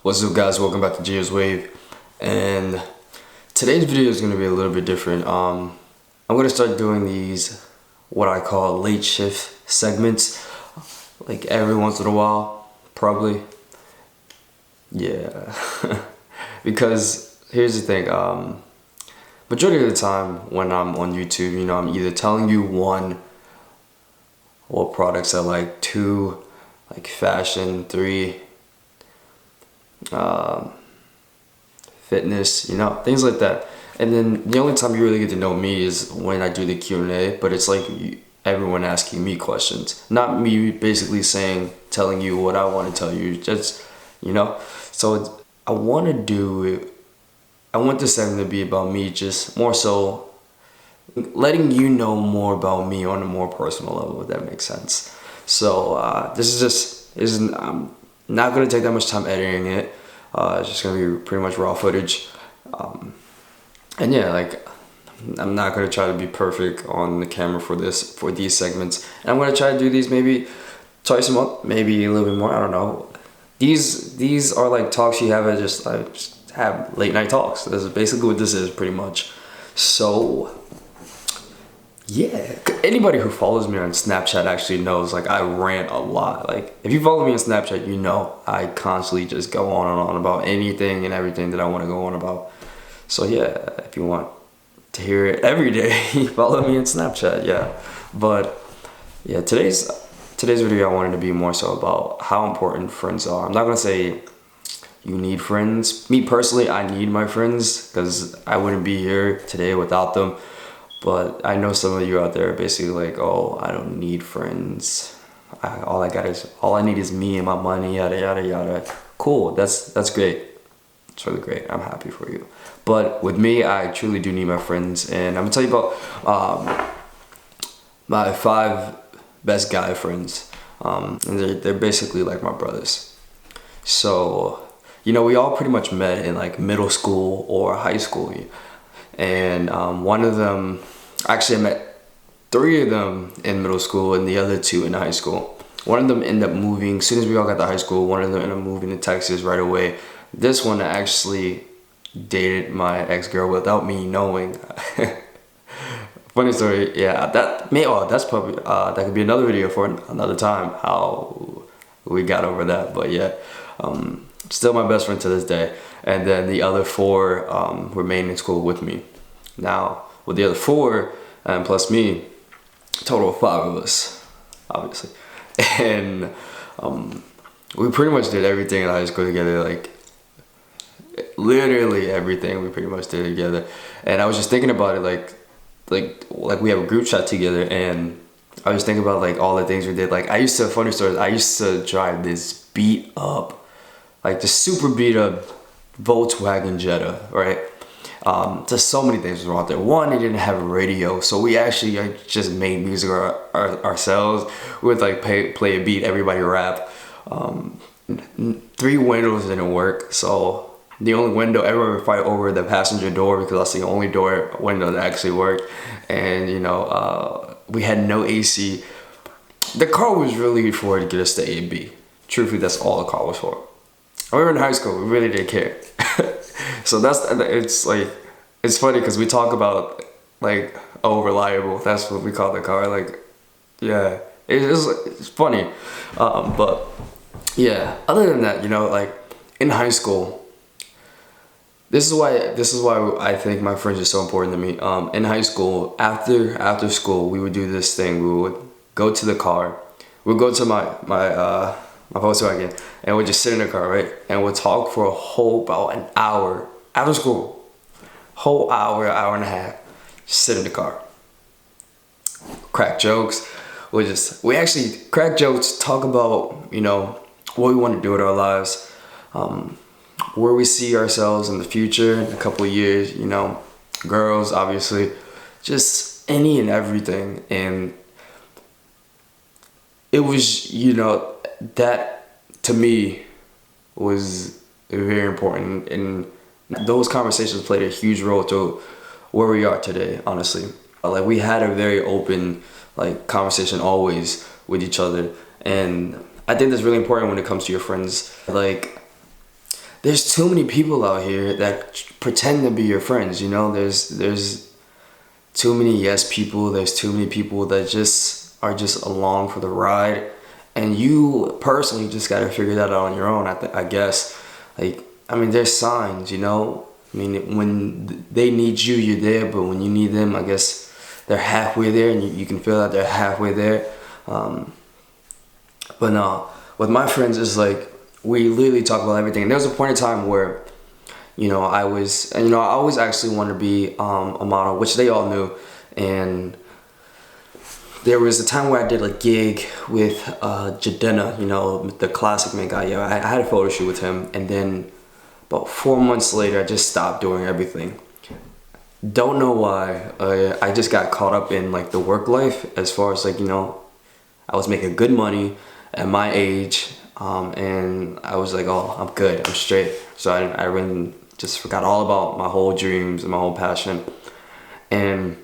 What's up, guys? Welcome back to GIO'S Wave, and today's video is going to be a little bit different. I'm going to start doing these what I call late shift segments, like every once in a while, probably. Yeah, because here's the thing. Majority of the time when I'm on YouTube, I'm either telling you one, what products I like, two, like fashion, three, fitness, things like that. And then the only time you really get to know me is when I do the Q&A, but it's like everyone asking me questions, not me basically telling you what I want to tell you, just, so I want this segment to be about me, just more so letting you know more about me on a more personal level, if that makes sense. So I'm not going to take that much time editing it. It's just going to be pretty much raw footage. And yeah, like, I'm not going to try to be perfect on the camera for these segments. And I'm going to try to do these maybe twice a month, maybe a little bit more, I don't know. These are like talks you have, I just have late night talks. That's basically what this is, pretty much. So yeah, anybody who follows me on Snapchat actually knows, like, I rant a lot. Like, if you follow me on Snapchat, I constantly just go on and on about anything and everything that I want to go on about. So yeah, if you want to hear it every day, follow me on Snapchat, yeah. But yeah, today's video I wanted to be more so about how important friends are. I'm not gonna say you need friends. Me personally, I need my friends because I wouldn't be here today without them. But I know some of you out there are basically like, oh, I don't need friends. All I need is me and my money, yada yada yada. Cool, that's great. It's really great. I'm happy for you. But with me, I truly do need my friends, and I'm gonna tell you about my 5 best guy friends. And they're basically like my brothers. So we all pretty much met in like middle school or high school. And one of them, actually I met 3 of them in middle school and the other 2 in high school. One of them ended up moving, as soon as we all got to high school, one of them ended up moving to Texas right away. This one actually dated my ex-girl without me knowing. Funny story, yeah, that's probably, that could be another video for another time, how we got over that, but yeah. Still my best friend to this day. And then the other 4 remain in school with me. Now, with the other 4, and plus me, total of 5 of us, obviously. And we pretty much did everything in high school together, like literally everything we pretty much did together. And I was just thinking about it, like we have a group chat together, and I was thinking about like all the things we did. Like, funny stories, I used to drive this beat up, like the super beat up Volkswagen Jetta, right? Just so many things were out there. One, it didn't have a radio, so we actually just made music ourselves. We would like play a beat, everybody rap. 3 windows didn't work, so the only window ever fight over the passenger door, because that's the only window that actually worked. And we had no AC. The car was really for to get us to A and B. Truthfully, that's all the car was for. We were in high school, we really didn't care. So it's funny because we talk about like, oh, reliable, that's what we call the car. Like, yeah, it's funny. But yeah, other than that, like in high school, this is why I think my friends are so important to me. In high school, after school, we would do this thing. We would go to the car. We'd go to my Volkswagen, and we'd just sit in the car, right? And we'd talk for about an hour after school. Whole hour and a half. Just sit in the car. Crack jokes. We actually crack jokes, talk about, what we want to do with our lives. Where we see ourselves in the future, in a couple of years, girls, obviously, just any and everything. And it was, that to me was very important, and those conversations played a huge role to where we are today, honestly. Like, we had a very open, like, conversation always with each other, and I think that's really important when it comes to your friends. Like, there's too many people out here that pretend to be your friends, you know? There's too many yes people, there's too many people that just are just along for the ride. And you personally just gotta figure that out on your own, I guess. Like, I mean, there's signs, you know? I mean, when they need you, you're there, but when you need them, I guess they're halfway there, and you can feel that they're halfway there. But no, with my friends, it's like, we literally talk about everything. And there was a point in time where, I always actually wanted to be a model, which they all knew. And there was a time where I did a gig with Jadena, the classic man guy. Yeah, I had a photo shoot with him, and then about 4 months later, I just stopped doing everything. Don't know why. I just got caught up in like the work life, as far as like, I was making good money at my age, and I was like, oh, I'm good, I'm straight. So I really just forgot all about my whole dreams and my whole passion. And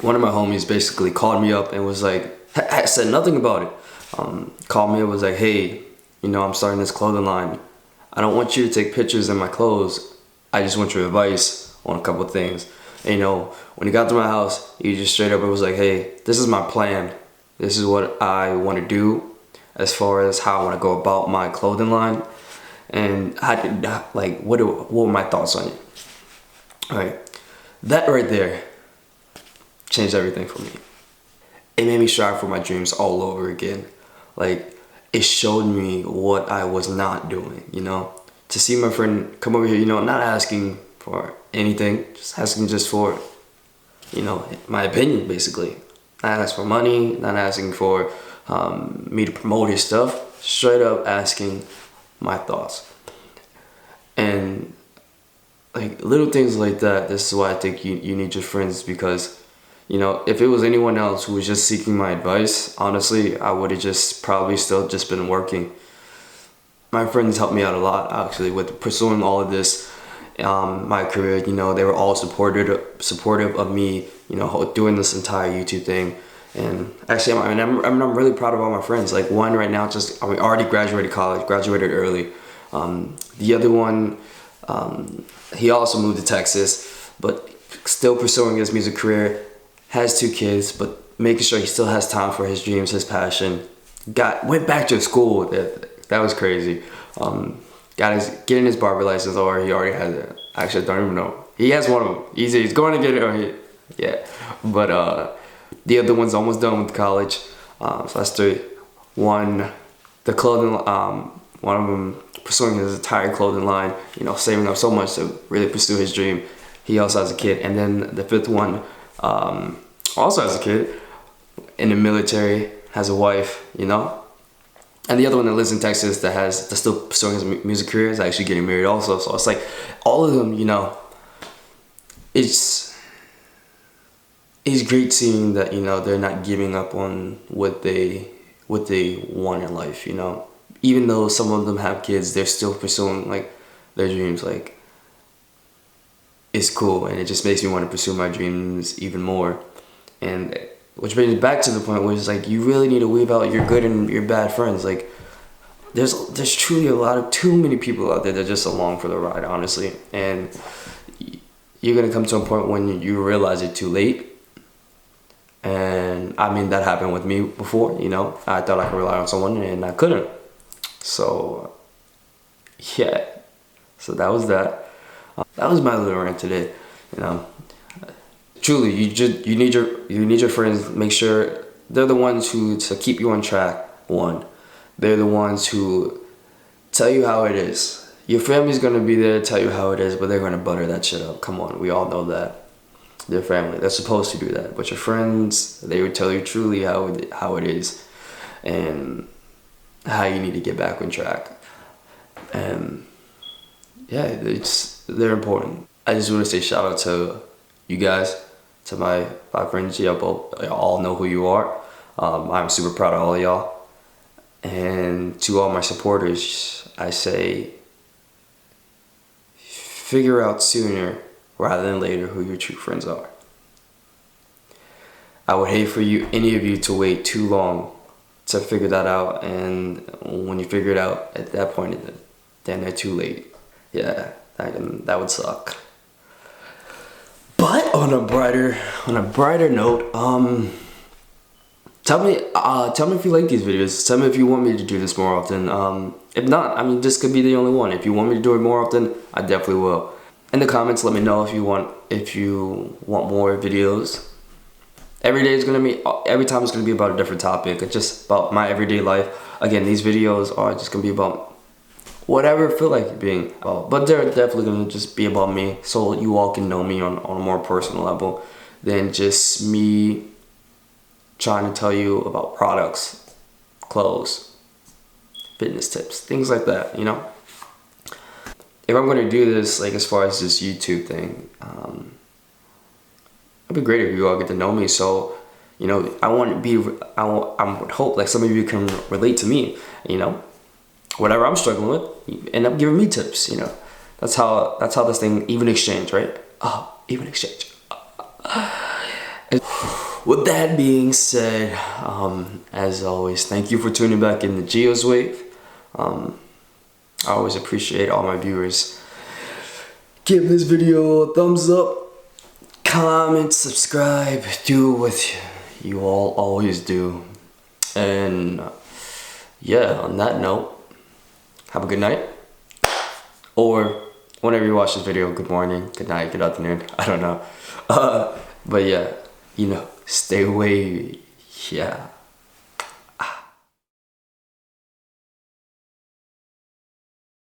one of my homies basically called me up and was like, I said nothing about it. Called me and was like, hey, I'm starting this clothing line. I don't want you to take pictures in my clothes. I just want your advice on a couple of things. And, when he got to my house, he just straight up was like, hey, this is my plan. This is what I want to do as far as how I want to go about my clothing line. And what were my thoughts on it? All right, that right there changed everything for me. It made me strive for my dreams all over again. Like, it showed me what I was not doing, To see my friend come over here, not asking for anything, just asking just for, my opinion, basically. Not asking for money, not asking for me to promote his stuff, straight up asking my thoughts. And like little things like that, this is why I think you need your friends, because if it was anyone else who was just seeking my advice, honestly, I would have just probably still just been working. My friends helped me out a lot, actually, with pursuing all of this, my career. They were all supportive of me, doing this entire YouTube thing. And actually, I'm really proud of all my friends. Like, one right now, already graduated college, graduated early. The other one, he also moved to Texas, but still pursuing his music career. Has 2 kids, but making sure he still has time for his dreams, his passion. Went back to school. That was crazy. Getting his barber license, or he already has it. Actually, I don't even know. He has one of them. He's going to get it. Yeah, but the other one's almost done with college. So that's 3. One, the clothing. One of them pursuing his entire clothing line. Saving up so much to really pursue his dream. He also has a kid, and then the 5th one. Also has a kid, in the military, has a wife, and the other one that lives in Texas that's still pursuing his music career is actually getting married also. So it's like all of them, it's great seeing that they're not giving up on what they want in life. Even though some of them have kids, they're still pursuing like their dreams. Like, it's cool, and it just makes me want to pursue my dreams even more. And which brings me back to the point where it's like, you really need to weave out your good and your bad friends. Like, there's truly too many people out there that are just along for the ride, honestly. And you're gonna come to a point when you realize it too late. And I mean, that happened with me before. I thought I could rely on someone, and I couldn't. So yeah, so that was that. That was my little rant today. Truly, you need your friends. Make sure they're the ones who to keep you on track. One, they're the ones who tell you how it is. Your family's gonna be there to tell you how it is, but they're gonna butter that shit up. Come on, we all know that. Their family, they're supposed to do that. But your friends, they would tell you truly how it is, and how you need to get back on track. And yeah, they're important. I just want to say shout out to you guys, to my 5 friends. Y'all all know who you are. I'm super proud of all of y'all. And to all my supporters, I say, figure out sooner rather than later who your true friends are. I would hate for any of you to wait too long to figure that out, and when you figure it out at that point, then they're too late. yeah, that would suck. But on a brighter note, tell me if you like these videos. Tell me if you want me to do this more often. If not, I mean, this could be the only one. If you want me to do it more often, I definitely will. In the comments, let me know if you want more videos. Every time it's gonna be about a different topic. It's just about my everyday life. Again, these videos are just gonna be about whatever I feel like being about. But they're definitely gonna just be about me, so you all can know me on a more personal level than just me trying to tell you about products, clothes, fitness tips, things like that, you know? If I'm gonna do this, like as far as this YouTube thing, it'd be great if you all get to know me. So, you know, I would hope like some of you can relate to me, you know? Whatever I'm struggling with, you end up giving me tips, you know? That's how this thing, even exchange, right? Oh, even exchange. With that being said, as always, thank you for tuning back in the GIO'S wave. I always appreciate all my viewers. Give this video a thumbs up, comment, subscribe, do what you all always do. And yeah, on that note, have a good night. Or whenever you watch this video, good morning, good night, good afternoon, I don't know. But yeah, you know, stay away, yeah.